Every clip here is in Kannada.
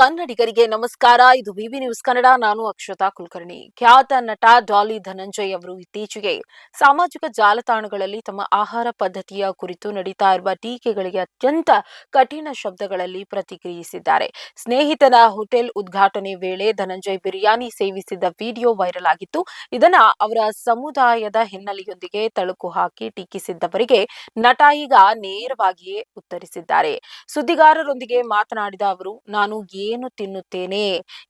ಕನ್ನಡಿಗರಿಗೆ ನಮಸ್ಕಾರ. ಇದು ಬಿಬಿ ನ್ಯೂಸ್ ಕನ್ನಡ. ನಾನು ಅಕ್ಷತಾ ಕುಲಕರ್ಣಿ. ಖ್ಯಾತ ನಟ ಡಾಲಿ ಧನಂಜಯ್ ಅವರು ಇತ್ತೀಚೆಗೆ ಸಾಮಾಜಿಕ ಜಾಲತಾಣಗಳಲ್ಲಿ ತಮ್ಮ ಆಹಾರ ಪದ್ಧತಿಯ ಕುರಿತು ನಡೀತಾ ಇರುವ ಟೀಕೆಗಳಿಗೆ ಅತ್ಯಂತ ಕಠಿಣ ಶಬ್ದಗಳಲ್ಲಿ ಪ್ರತಿಕ್ರಿಯಿಸಿದ್ದಾರೆ. ಸ್ನೇಹಿತನ ಹೋಟೆಲ್ ಉದ್ಘಾಟನೆ ವೇಳೆ ಧನಂಜಯ್ ಬಿರಿಯಾನಿ ಸೇವಿಸಿದ ವಿಡಿಯೋ ವೈರಲ್ ಆಗಿತ್ತು. ಇದನ್ನ ಅವರ ಸಮುದಾಯದ ಹಿನ್ನೆಲೆಯೊಂದಿಗೆ ತಳುಕು ಹಾಕಿ ಟೀಕಿಸಿದ್ದವರಿಗೆ ನಟ ಈಗ ನೇರವಾಗಿಯೇ ಉತ್ತರಿಸಿದ್ದಾರೆ. ಸುದ್ದಿಗಾರರೊಂದಿಗೆ ಮಾತನಾಡಿದ ಅವರು, ನಾನು ಏನು ತಿನ್ನುತ್ತೇನೆ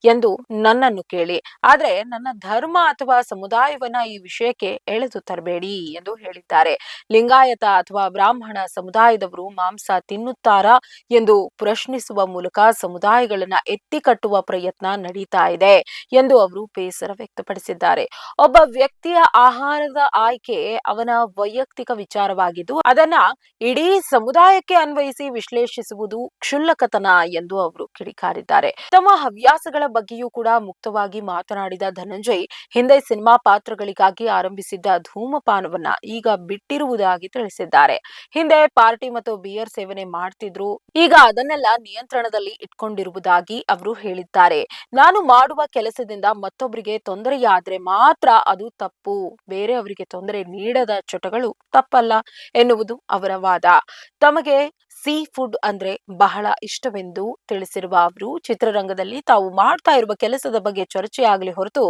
ಎಂದು ನನ್ನನ್ನು ಕೇಳಿ, ಆದ್ರೆ ನನ್ನ ಧರ್ಮ ಅಥವಾ ಸಮುದಾಯವನ್ನ ಈ ವಿಷಯಕ್ಕೆ ಎಳೆದು ತರಬೇಡಿ ಎಂದು ಹೇಳಿದ್ದಾರೆ. ಲಿಂಗಾಯತ ಅಥವಾ ಬ್ರಾಹ್ಮಣ ಸಮುದಾಯದವರು ಮಾಂಸ ತಿನ್ನುತ್ತಾರಾ ಎಂದು ಪ್ರಶ್ನಿಸುವ ಮೂಲಕ ಸಮುದಾಯಗಳನ್ನ ಎತ್ತಿ ಕಟ್ಟುವ ಪ್ರಯತ್ನ ನಡೀತಾ ಇದೆ ಎಂದು ಅವರು ಬೇಸರ ವ್ಯಕ್ತಪಡಿಸಿದ್ದಾರೆ. ಒಬ್ಬ ವ್ಯಕ್ತಿಯ ಆಹಾರದ ಆಯ್ಕೆ ಅವನ ವೈಯಕ್ತಿಕ ವಿಚಾರವಾಗಿದ್ದು, ಅದನ್ನ ಇಡೀ ಸಮುದಾಯಕ್ಕೆ ಅನ್ವಯಿಸಿ ವಿಶ್ಲೇಷಿಸುವುದು ಕ್ಷುಲ್ಲಕತನ ಎಂದು ಅವರು ಕಿಡಿಕಾರಿದ್ದಾರೆ. ತಮ್ಮ ಹವ್ಯಾಸಗಳ ಬಗ್ಗೆಯೂ ಕೂಡ ಮುಕ್ತವಾಗಿ ಮಾತನಾಡಿದ ಧನಂಜಯ್, ಹಿಂದೆ ಸಿನಿಮಾ ಪಾತ್ರಗಳಿಗಾಗಿ ಆರಂಭಿಸಿದ್ದ ಧೂಮಪಾನವನ್ನ ಈಗ ಬಿಟ್ಟಿರುವುದಾಗಿ ತಿಳಿಸಿದ್ದಾರೆ. ಹಿಂದೆ ಪಾರ್ಟಿ ಮತ್ತು ಬಿಯರ್ ಸೇವನೆ ಮಾಡ್ತಿದ್ರು, ಈಗ ಅದನ್ನೆಲ್ಲ ನಿಯಂತ್ರಣದಲ್ಲಿ ಇಟ್ಕೊಂಡಿರುವುದಾಗಿ ಅವರು ಹೇಳಿದ್ದಾರೆ. ನಾನು ಮಾಡುವ ಕೆಲಸದಿಂದ ಮತ್ತೊಬ್ಬರಿಗೆ ತೊಂದರೆಯಾದ್ರೆ ಮಾತ್ರ ಅದು ತಪ್ಪು, ಬೇರೆಯವರಿಗೆ ತೊಂದರೆ ನೀಡದ ಚಟಗಳು ತಪ್ಪಲ್ಲ ಎನ್ನುವುದು ಅವರ ವಾದ. ತಮಗೆ ಸೀ ಫುಡ್ ಅಂದ್ರೆ ಬಹಳ ಇಷ್ಟವೆಂದು ತಿಳಿಸಿರುವ ಅವರು, ಚಿತ್ರರಂಗದಲ್ಲಿ ತಾವು ಮಾಡ್ತಾ ಇರುವ ಕೆಲಸದ ಬಗ್ಗೆ ಚರ್ಚೆಯಾಗಲಿ ಹೊರತು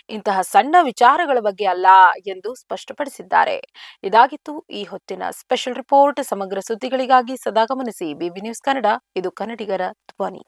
ಇಂತಹ ಸಣ್ಣ ವಿಚಾರಗಳ ಬಗ್ಗೆ ಅಲ್ಲ ಎಂದು ಸ್ಪಷ್ಟಪಡಿಸಿದ್ದಾರೆ. ಇದಾಗಿತ್ತು ಈ ಹೊತ್ತಿನ ಸ್ಪೆಷಲ್ ರಿಪೋರ್ಟ್. ಸಮಗ್ರ ಸುದ್ದಿಗಳಿಗಾಗಿ ಸದಾ ಗಮನಿಸಿ ಬಿಬಿ ನ್ಯೂಸ್ ಕನ್ನಡ. ಇದು ಕನ್ನಡಿಗರ ಧ್ವನಿ.